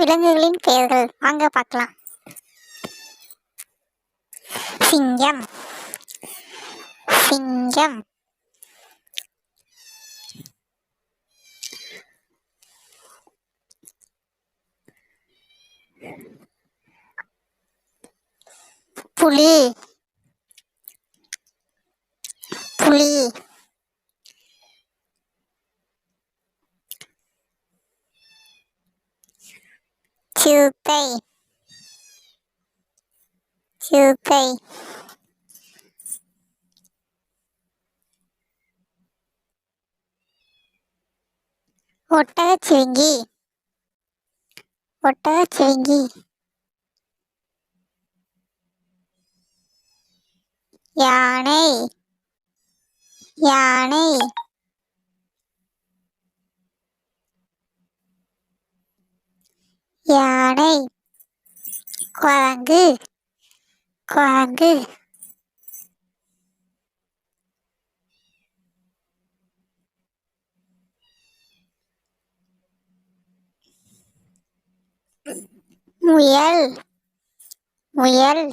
விலங்குகளின் பெயர்கள் வாங்க பார்க்கலாம். சிங்கம், சிங்கம். புலி, புலி. சிறுத்தை, சிறுத்தை. ஒட்டகச்சிவிங்கி, ஒட்டகச்சிவிங்கி. யானை, யானை. யானை. குரங்கு, குரங்கு. முயல், முயல்,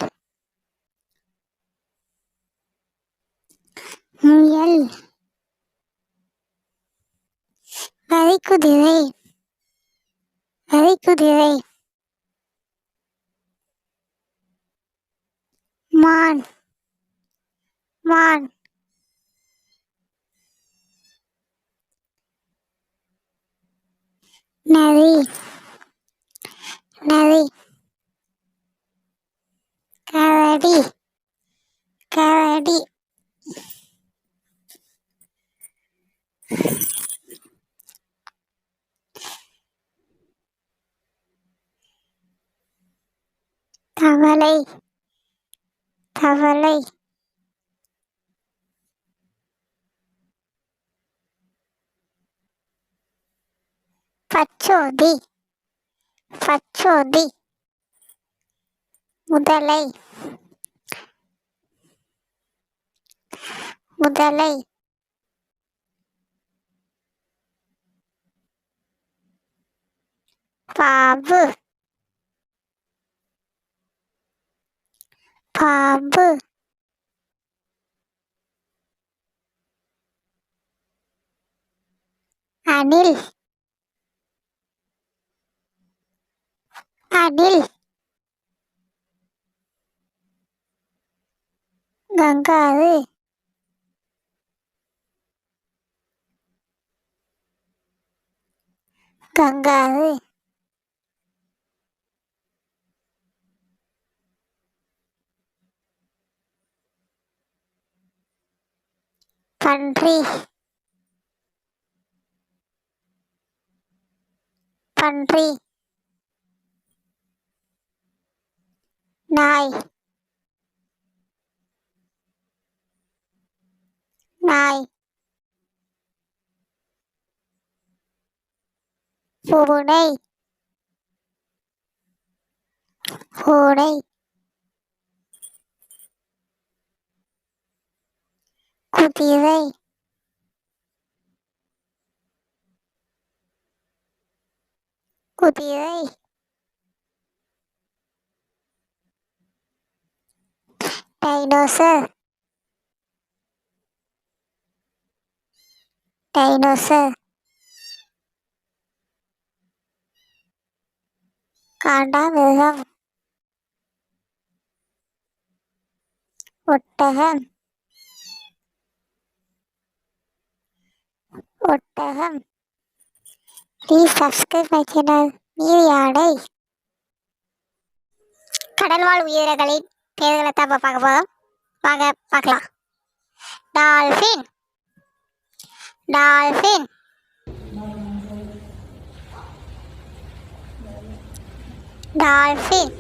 முயல். வரிக்குதிரை, வரிக்குதிரை. மான், மான். நரி, நரி. கரடி, கரடி. தவளை, தவளை. பச்சோந்தி, பச்சோந்தி. முதலை, முதலை. பாம்பு, பாம்பு. அணில், அணில். Kangaroo, kangaroo. பன்றி, பன்றி. நாய், நாய். பூனை, பூனை. குதிரை, குதிரை. Dinosaur, dinosaur. காண்டாமிருகம், ஒட்டகம், ஒட்டகம். Please subscribe my channel. நீர் யானை. கடல்வாழ் உயிரினங்களின் பெயர்களை தான் பார்க்க போகிறோம். வாங்க பார்க்கலாம். Dolphin, dolphin. டால்ஃபின்.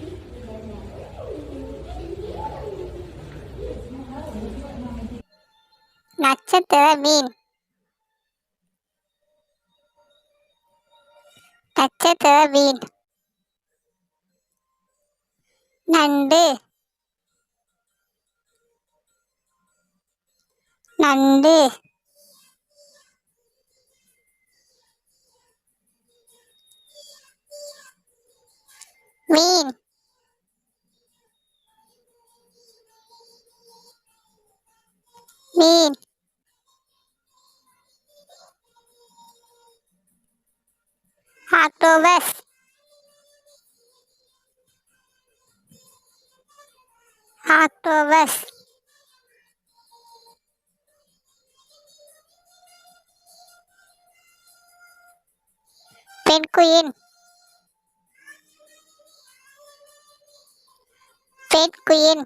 நட்சத்திர மீன், நட்சத்திர மீன். நண்டு, நண்டு. மீன் மீன் ஆக்டோபஸ் ஆக்டோபஸ் பென்குயின் பென்குயின்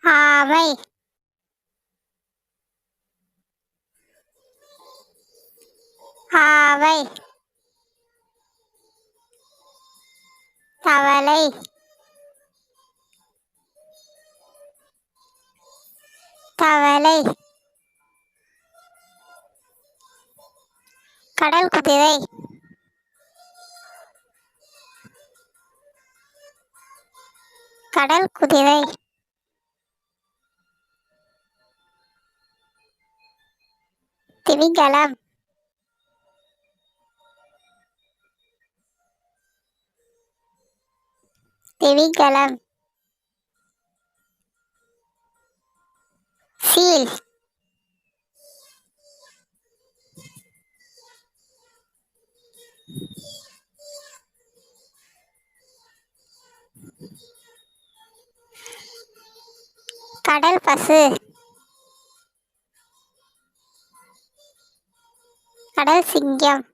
ஆமை ஆமை தவளை தவளை கடல் குதிரை கடல் குதிரை திமிங்கலம் திமிங்கலம் சீல் கடல் பசு கடல் சிங்கம்